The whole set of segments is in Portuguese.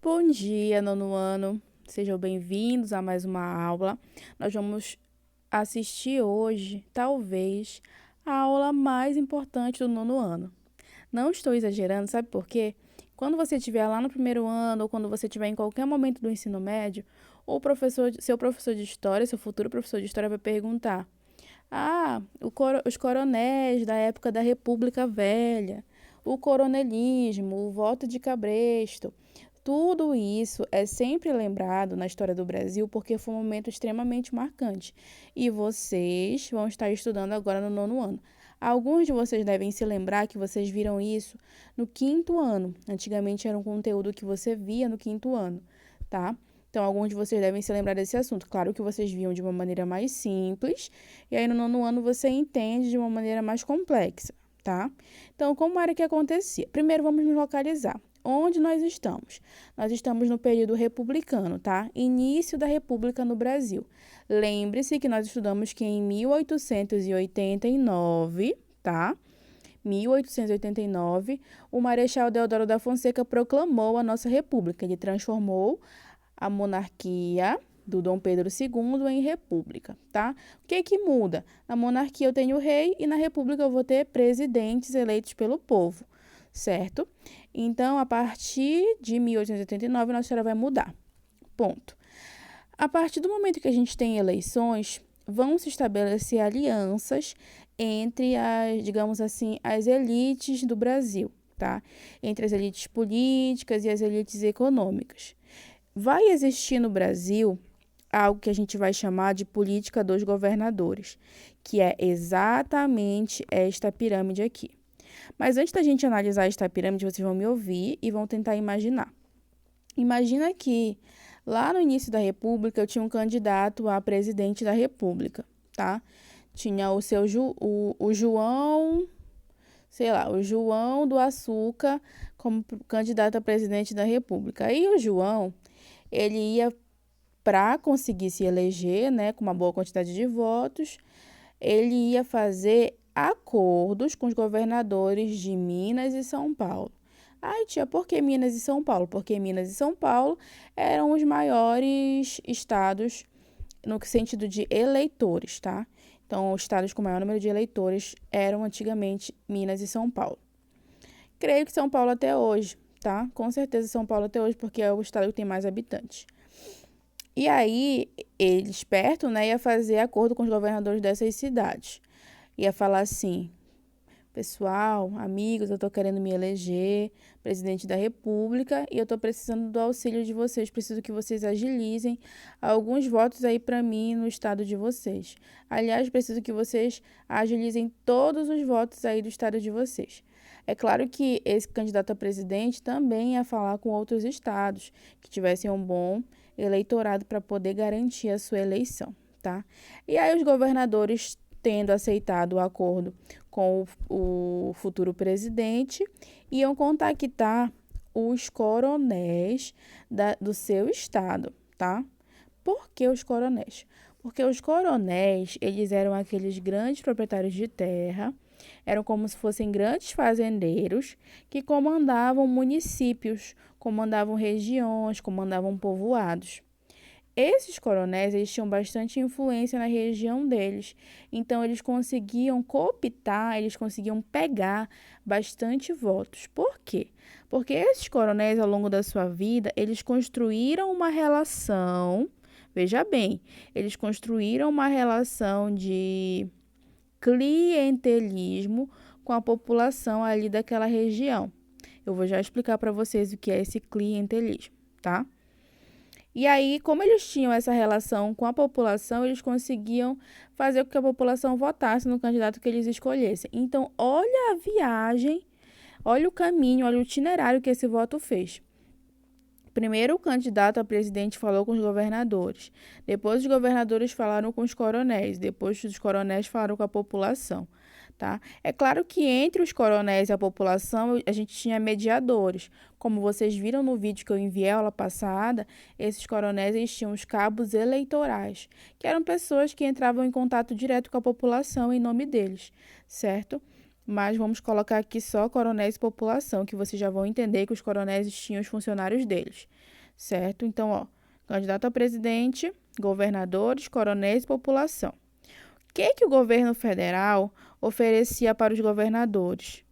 Bom dia, nono ano. Sejam bem-vindos a mais uma aula. Nós vamos assistir hoje, talvez, a aula mais importante do nono ano. Não estou exagerando, sabe por quê? Quando você estiver lá no primeiro ano ou quando você estiver em qualquer momento do ensino médio, seu professor de história, seu futuro professor de história vai perguntar: os coronéis da época da República Velha, o coronelismo, o voto de Cabresto. Tudo isso é sempre lembrado na história do Brasil porque foi um momento extremamente marcante. E vocês vão estar estudando agora no nono ano. Alguns de vocês devem se lembrar que vocês viram isso no quinto ano. Antigamente era um conteúdo que você via no quinto ano, tá? Então, alguns de vocês devem se lembrar desse assunto. Claro que vocês viam de uma maneira mais simples, e aí no nono ano você entende de uma maneira mais complexa, tá? Então, como era que acontecia? Primeiro, vamos nos localizar. Onde nós estamos? Nós estamos no período republicano, tá? Início da República no Brasil. Lembre-se que nós estudamos que em 1889, tá? 1889, o Marechal Deodoro da Fonseca proclamou a nossa república. Ele transformou a monarquia do Dom Pedro II em república, tá? O que muda? Na monarquia eu tenho o rei e na república eu vou ter presidentes eleitos pelo povo, certo? Então, a partir de 1889, nossa história vai mudar. Ponto. A partir do momento que a gente tem eleições, vão se estabelecer alianças entre digamos assim, as elites do Brasil, tá? Entre as elites políticas e as elites econômicas. Vai existir no Brasil algo que a gente vai chamar de política dos governadores, que é exatamente esta pirâmide aqui. Mas antes da gente analisar esta pirâmide, vocês vão me ouvir e vão tentar imaginar. Imagina que lá no início da República eu tinha um candidato a presidente da República, tá? Tinha o João, sei lá, o João do Açúcar como candidato a presidente da República. Aí o João, ele ia, para conseguir se eleger, né, com uma boa quantidade de votos, ele ia fazer acordos com os governadores de Minas e São Paulo. Ai, tia, por que Minas e São Paulo? Porque Minas e São Paulo eram os maiores estados no sentido de eleitores, tá? Então, os estados com maior número de eleitores eram antigamente Minas e São Paulo. Creio que São Paulo até hoje, tá? Com certeza São Paulo até hoje, porque é o estado que tem mais habitantes. E aí, ele, esperto, né, ia fazer acordo com os governadores dessas cidades. Ia falar assim: pessoal, amigos, eu tô querendo me eleger presidente da República e eu tô precisando do auxílio de vocês. Preciso que vocês agilizem alguns votos aí para mim no estado de vocês. Aliás, preciso que vocês agilizem todos os votos aí do estado de vocês. É claro que esse candidato a presidente também ia falar com outros estados que tivessem um bom eleitorado para poder garantir a sua eleição, tá? E aí os governadores, tendo aceitado o acordo com o futuro presidente, iam contactar os coronéis do seu estado, tá? Por que os coronéis? Porque os coronéis, eles eram aqueles grandes proprietários de terra, eram como se fossem grandes fazendeiros que comandavam municípios, comandavam regiões, comandavam povoados. Esses coronéis, eles tinham bastante influência na região deles, então eles conseguiam cooptar, eles conseguiam pegar bastante votos. Por quê? Porque esses coronéis, ao longo da sua vida, eles construíram uma relação, veja bem, eles construíram uma relação de clientelismo com a população ali daquela região. Eu vou já explicar para vocês o que é esse clientelismo, tá? E aí, como eles tinham essa relação com a população, eles conseguiam fazer com que a população votasse no candidato que eles escolhessem. Então, olha a viagem, olha o caminho, olha o itinerário que esse voto fez. Primeiro, o candidato a presidente falou com os governadores. Depois, os governadores falaram com os coronéis. Depois, os coronéis falaram com a população. Tá? É claro que entre os coronéis e a população, a gente tinha mediadores. Como vocês viram no vídeo que eu enviei a aula passada, esses coronéis, eles tinham os cabos eleitorais, que eram pessoas que entravam em contato direto com a população em nome deles, certo? Mas vamos colocar aqui só coronéis e população, que vocês já vão entender que os coronéis tinham os funcionários deles. certo? Então, ó, candidato a presidente, governadores, coronéis e população. O que o governo federal oferecia para os governadores?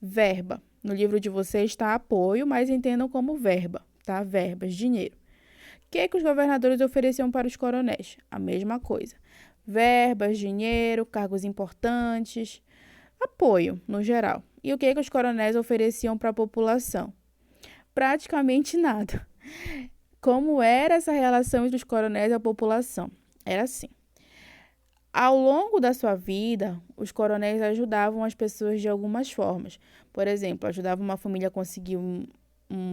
Verba. No livro de vocês está apoio, mas entendam como verba, tá? Verbas, dinheiro. O que os governadores ofereciam para os coronéis? A mesma coisa. Verbas, dinheiro, cargos importantes, apoio, no geral. E o que os coronéis ofereciam para a população? Praticamente nada. Como era essa relação entre os coronéis e a população? Era assim. Ao longo da sua vida, os coronéis ajudavam as pessoas de algumas formas. Por exemplo, ajudavam uma família a conseguir um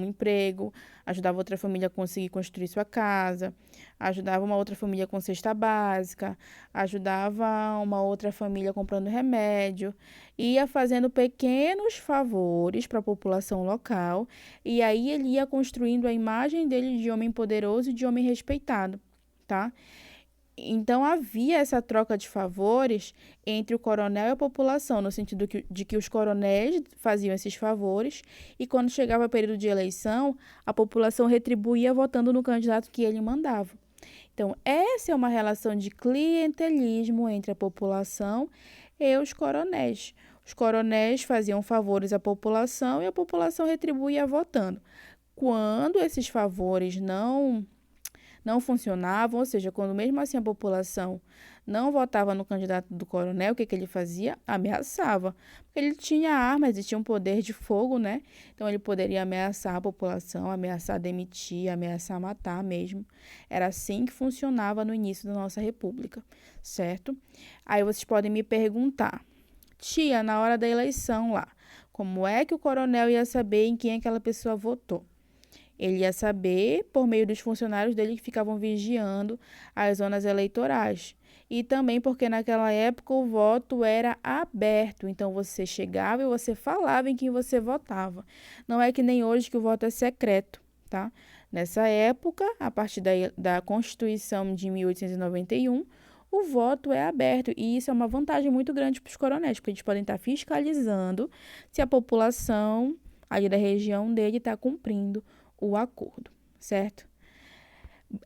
emprego, ajudava outra família a conseguir construir sua casa, ajudava uma outra família com cesta básica, ajudava uma outra família comprando remédio, ia fazendo pequenos favores para a população local, e aí ele ia construindo a imagem dele de homem poderoso e de homem respeitado, tá? Então, havia essa troca de favores entre o coronel e a população, no sentido de que os coronéis faziam esses favores e, quando chegava o período de eleição, a população retribuía votando no candidato que ele mandava. Então, essa é uma relação de clientelismo entre a população e os coronéis. Os coronéis faziam favores à população e a população retribuía votando. Quando esses favores não funcionavam, ou seja, quando mesmo assim a população não votava no candidato do coronel, o que ele fazia? Ameaçava. Porque ele tinha armas e tinha um poder de fogo, né? Então ele poderia ameaçar a população, ameaçar demitir, ameaçar matar mesmo. Era assim que funcionava no início da nossa república, certo? Aí vocês podem me perguntar, tia, na hora da eleição lá, como é que o coronel ia saber em quem aquela pessoa votou? Ele ia saber por meio dos funcionários dele que ficavam vigiando as zonas eleitorais. E também porque naquela época o voto era aberto. Então você chegava e você falava em quem você votava. Não é que nem hoje que o voto é secreto, tá? Nessa época, a partir da Constituição de 1891, o voto é aberto. E isso é uma vantagem muito grande para os coronéis, porque eles podem estar fiscalizando se a população ali da região dele está cumprindo o acordo, certo?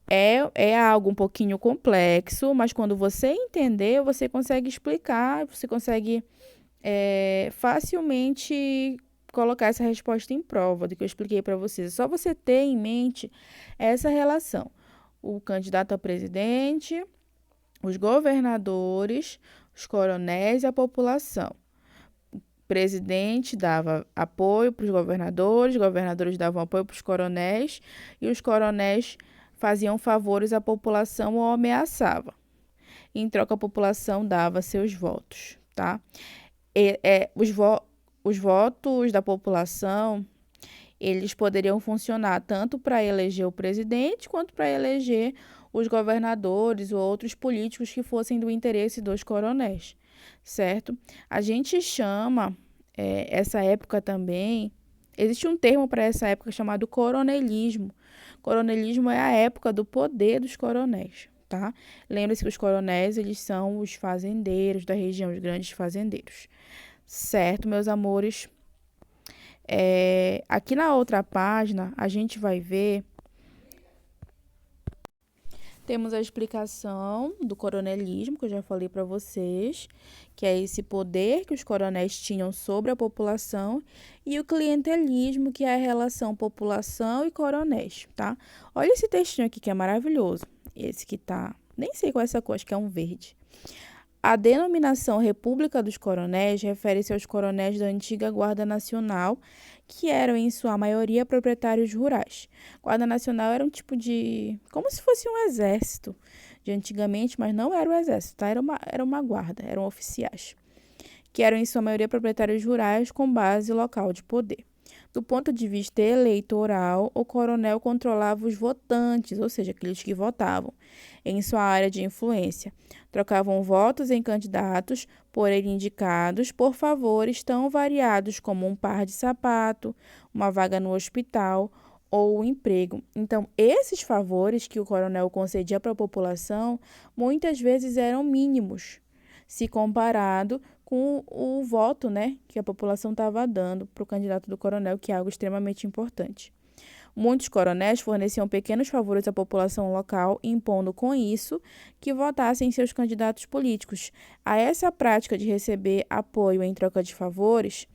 É algo um pouquinho complexo, mas quando você entender, você consegue explicar, você consegue facilmente colocar essa resposta em prova do que eu expliquei para vocês. É só você ter em mente essa relação. O candidato a presidente, os governadores, os coronéis e a população. Presidente dava apoio para os governadores davam apoio para os coronéis e os coronéis faziam favores à população ou ameaçavam. Em troca, a população dava seus votos, tá? Os votos da população, eles poderiam funcionar tanto para eleger o presidente quanto para eleger os governadores ou outros políticos que fossem do interesse dos coronéis, certo? A gente chama essa época também, existe um termo para essa época chamado coronelismo. Coronelismo é a época do poder dos coronéis, tá? Lembre-se que os coronéis, eles são os fazendeiros da região, os grandes fazendeiros. Certo, meus amores? Aqui na outra página, a gente vai ver, temos a explicação do coronelismo, que eu já falei para vocês, que é esse poder que os coronéis tinham sobre a população, e o clientelismo, que é a relação população e coronéis, tá? Olha esse textinho aqui que é maravilhoso. Esse que tá, nem sei qual é essa cor, acho que é um verde. A denominação República dos Coronéis refere-se aos coronéis da antiga Guarda Nacional, que eram, em sua maioria, proprietários rurais. Guarda Nacional era um tipo de... como se fosse um exército de antigamente, mas não era o exército, tá? Era uma guarda, eram oficiais, que eram, em sua maioria, proprietários rurais com base local de poder. Do ponto de vista eleitoral, o coronel controlava os votantes, ou seja, aqueles que votavam, em sua área de influência. Trocavam votos em candidatos por ele indicados por favores tão variados como um par de sapato, uma vaga no hospital ou um emprego. Então, esses favores que o coronel concedia para a população, muitas vezes eram mínimos, se comparado com o voto, né, que a população estava dando para o candidato do coronel, que é algo extremamente importante. Muitos coronéis forneciam pequenos favores à população local, impondo com isso que votassem seus candidatos políticos. A essa prática de receber apoio em troca de favores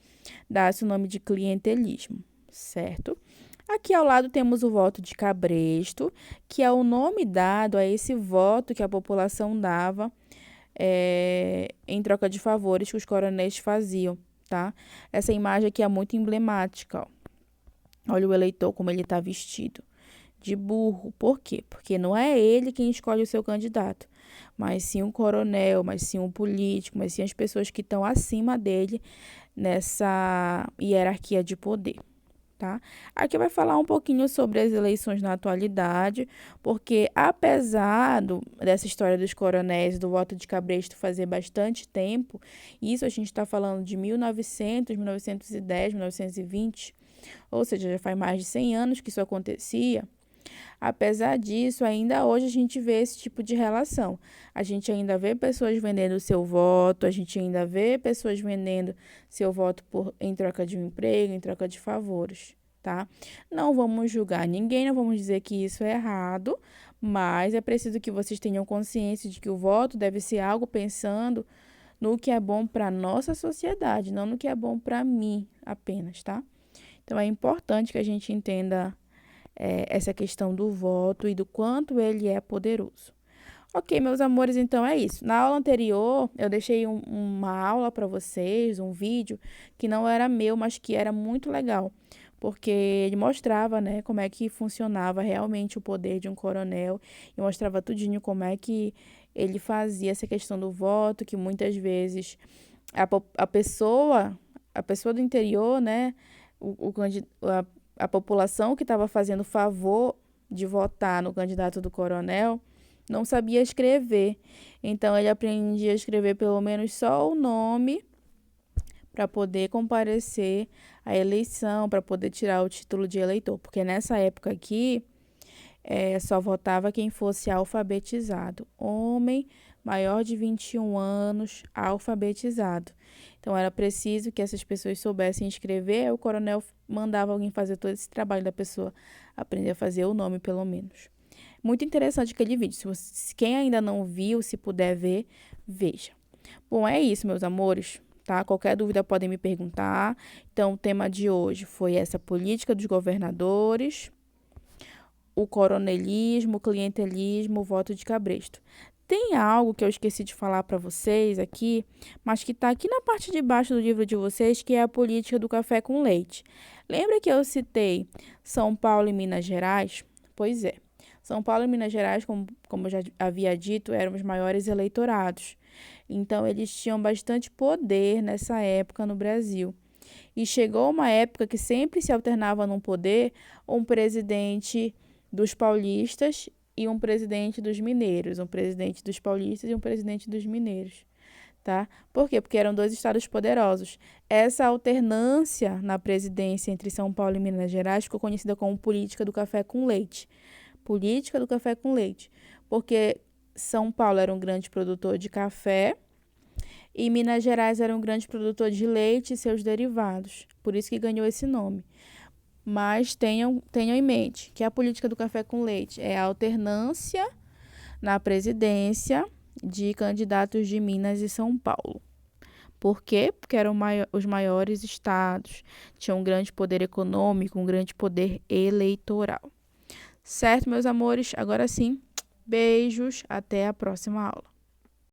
dá-se o nome de clientelismo, certo? Aqui ao lado temos o voto de cabresto, que é o nome dado a esse voto que a população dava em troca de favores que os coronéis faziam, tá? Essa imagem aqui é muito emblemática, ó. Olha o eleitor como ele está vestido, de burro. Por quê? Porque não é ele quem escolhe o seu candidato, mas sim um coronel, mas sim um político, mas sim as pessoas que estão acima dele nessa hierarquia de poder. Tá? Aqui vai falar um pouquinho sobre as eleições na atualidade, porque apesar dessa história dos coronéis, do voto de cabresto fazer bastante tempo, isso a gente está falando de 1900, 1910, 1920, ou seja, já faz mais de 100 anos que isso acontecia. Apesar disso, ainda hoje a gente vê esse tipo de relação. A gente ainda vê pessoas vendendo seu voto, a gente ainda vê pessoas vendendo seu voto em troca de um emprego, em troca de favores, tá? Não vamos julgar ninguém, não vamos dizer que isso é errado, mas é preciso que vocês tenham consciência de que o voto deve ser algo pensando no que é bom para a nossa sociedade, não no que é bom para mim apenas, tá? Então, é importante que a gente entenda essa questão do voto e do quanto ele é poderoso. Ok, meus amores, então é isso. Na aula anterior, eu deixei uma aula para vocês, um vídeo que não era meu, mas que era muito legal, porque ele mostrava, né, como é que funcionava realmente o poder de um coronel e mostrava tudinho como é que ele fazia essa questão do voto, que muitas vezes a pessoa do interior, né, a população que estava fazendo favor de votar no candidato do coronel não sabia escrever. Então, ele aprendia a escrever pelo menos só o nome para poder comparecer à eleição, para poder tirar o título de eleitor. Porque nessa época aqui, só votava quem fosse alfabetizado. Homem maior de 21 anos, alfabetizado. Então, era preciso que essas pessoas soubessem escrever, o coronel mandava alguém fazer todo esse trabalho da pessoa aprender a fazer o nome, pelo menos. Muito interessante aquele vídeo. Quem ainda não viu, se puder ver, veja. Bom, é isso, meus amores, tá? Qualquer dúvida podem me perguntar. Então, o tema de hoje foi essa política dos governadores, o coronelismo, o clientelismo, o voto de cabresto. Tem algo que eu esqueci de falar para vocês aqui, mas que está aqui na parte de baixo do livro de vocês, que é a política do café com leite. Lembra que eu citei São Paulo e Minas Gerais? Pois é. São Paulo e Minas Gerais, como eu já havia dito, eram os maiores eleitorados. Então, eles tinham bastante poder nessa época no Brasil. E chegou uma época que sempre se alternava no poder um presidente dos paulistas e um presidente dos mineiros, um presidente dos paulistas e um presidente dos mineiros, tá? Por quê? Porque eram dois estados poderosos. Essa alternância na presidência entre São Paulo e Minas Gerais ficou conhecida como política do café com leite. Política do café com leite, porque São Paulo era um grande produtor de café e Minas Gerais era um grande produtor de leite e seus derivados. Por isso que ganhou esse nome. Mas tenham em mente que a política do café com leite é a alternância na presidência de candidatos de Minas e São Paulo. Por quê? Porque eram os maiores estados, tinham um grande poder econômico, um grande poder eleitoral. Certo, meus amores? Agora sim, beijos, até a próxima aula.